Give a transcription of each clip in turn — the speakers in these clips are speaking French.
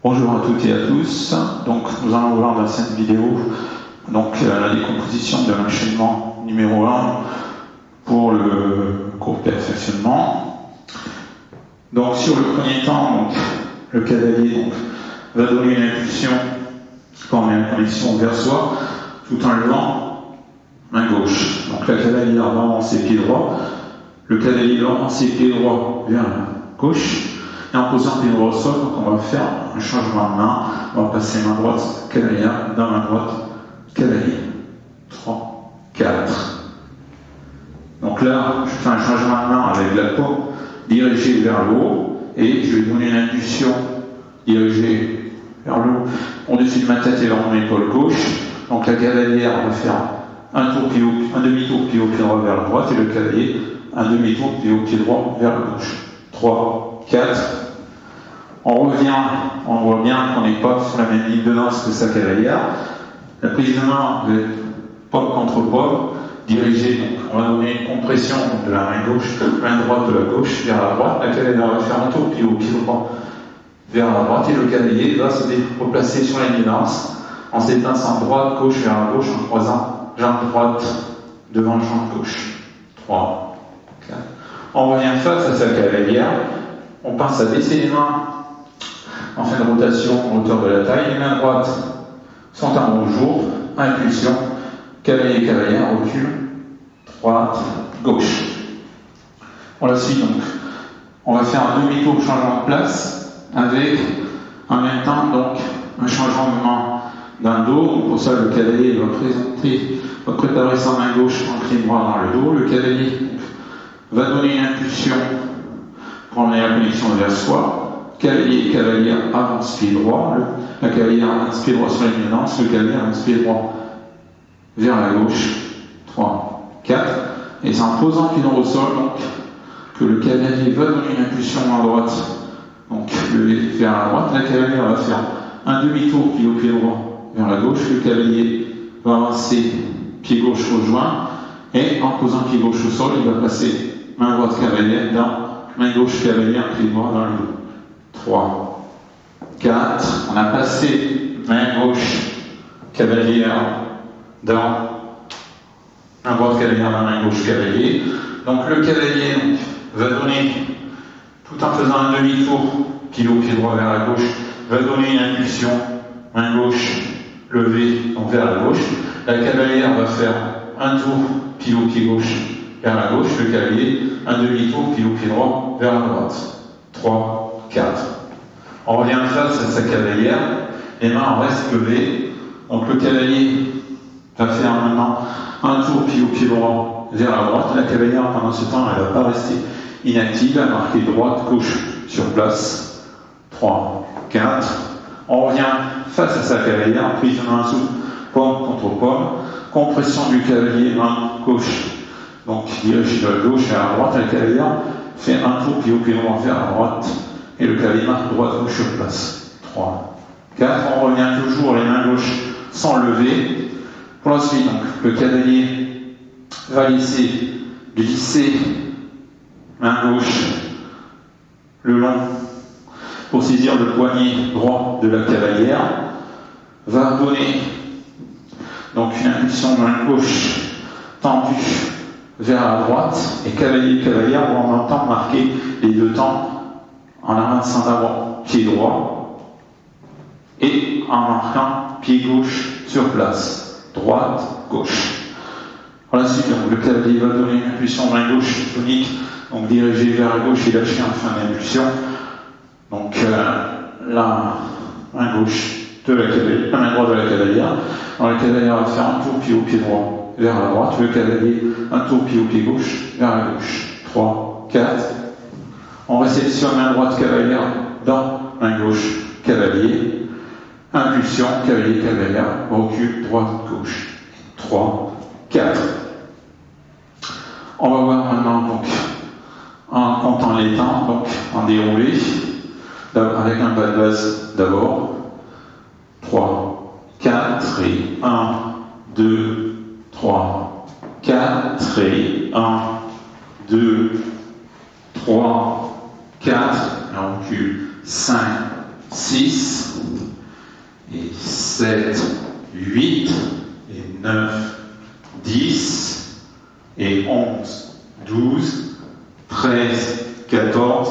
Bonjour à toutes et à tous. Donc, nous allons voir dans cette vidéo la décomposition de l'enchaînement numéro 1 pour le cours perfectionnement. Donc, sur le premier temps, le cavalier va donner une impulsion qui permet la connexion vers soi tout en levant main gauche. Donc, la cavalière va avancer pied droit, le cavalier va avancer pied droit vers la gauche. Et en posant pied droit au sol, on va faire un changement de main. On va passer main droite, cavalier, dans main droite, cavalier. 3, 4. Donc là, je fais un changement de main avec la paume dirigée vers le haut. Et je vais donner une impulsion dirigée vers le haut, au-dessus de ma tête et vers mon épaule gauche. Donc la cavalière va faire un demi-tour pied haut, pied droit vers la droite. Et le cavalier, un demi-tour pied haut, pied droit vers la gauche. 3, 4. On revient, on voit bien qu'on n'est pas sur la même ligne de danse que sa cavalière. La prise de main va être pomme contre pomme, dirigée. Donc on va donner une compression de la main gauche, main droite de la gauche vers la droite. La cavalière va faire un tour pied haut, pied droit vers la droite. Et le cavalier va se replacer sur la ligne de danse en s'étalant droite, gauche vers la gauche, en croisant jambe droite devant jambe gauche. 3, 4. On revient face à sa cavalière. On pense à baisser les mains en fin de rotation en hauteur de la taille. Les mains droites sont en rouge jour. Impulsion. Cavalier, cavalière, recul. Droite, gauche. On la suit donc. On va faire un demi-tour changement de place avec en même temps un changement d'un dos. Donc pour ça, le cavalier va préparer sa main gauche en pied droit dans le dos. Le cavalier va donner une impulsion pour emmener la connexion vers soi. Cavalier, cavalière, avance pied droit. La cavalière avance pied droit sur la ligne de danse. Le cavalier avance pied droit vers la gauche. 3, 4. Et c'est en posant pied droit au sol que le cavalier va donner une impulsion à droite. Donc levé vers la droite. La cavalière va faire un demi-tour pied au pied droit vers la gauche. Le cavalier va avancer pied gauche rejoint. Et en posant pied gauche au sol, il va passer main droite cavalière dans main gauche cavalière, pied droit dans le dos. 3, 4. On a passé main gauche cavalière dans main droite cavalière dans main gauche cavalier. Donc le cavalier va donner, tout en faisant un demi-tour, pied droit vers la gauche, va donner une impulsion, main gauche levée vers la gauche. La cavalière va faire un tour, pied gauche vers la gauche, le cavalier, un demi-tour, pied droit vers la droite. 3, 4. On revient face à sa cavalière, les mains restent levées. Donc le cavalier va faire maintenant un tour, pied droit vers la droite. La cavalière, pendant ce temps, elle ne va pas rester inactive, elle va marquer droite, gauche sur place. 3, 4. On revient face à sa cavalière, prise de main sous, pomme contre pomme. Compression du cavalier, main gauche. Donc, dirige de la gauche vers la droite. La cavalière fait un tour pied droit vers la droite. Et le cavalier marque droite gauche sur place. 3, 4. On revient toujours, les mains gauches sont levées. Pour la suite, le cavalier va laisser glisser main gauche le long pour saisir le poignet droit de la cavalière. Va donner une impulsion main gauche tendue vers la droite, et cavalier cavalière vont en même temps marquer les deux temps en avançant d'abord pied droit et en marquant pied gauche sur place, droite, gauche. Par la suite, le cavalier va donner une impulsion main gauche tonique, dirigée vers la gauche et lâcher en fin d'impulsion. La main gauche de la cavalière, la main droite de la cavalière. La cavalière va faire un tour pied droit vers la droite, le cavalier un tour pied gauche vers la gauche. 3, 4. On réceptionne main droite cavalière dans main gauche cavalier. Impulsion. impulsion, cavalier, cavalière, recul, droite, gauche. 3, 4. On va voir maintenant, donc, en comptant les temps, donc en déroulé, avec un pas de base d'abord. 3, 4 et 1, 2, 3, 4 et 1, 2, 3, 4, et on recule 5, 6, et 7, 8, et 9, 10, et 11, 12, 13, 14,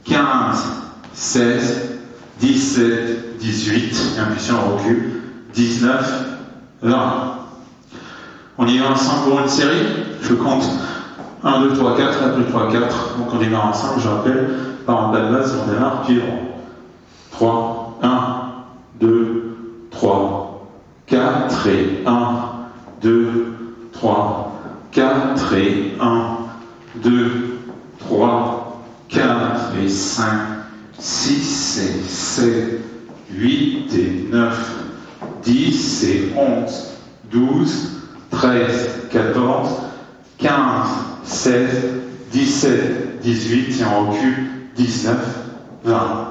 15, 16, 17, 18, et impulsion recul, 19, 20. On y va ensemble pour une série. Je compte 1, 2, 3, 4, 1, 2, 3, 4. Donc on démarre ensemble, je rappelle, par un pas de base, on démarre pied droit. 3, 1, 2, 3, 4 et 1, 2, 3, 4 et 1, 2, 3, 4 et 5, 6 et 7, 8 et 9, 10 et 11, 12, 13, 14, 15, 16, 17, 18 et on recule 19, 20.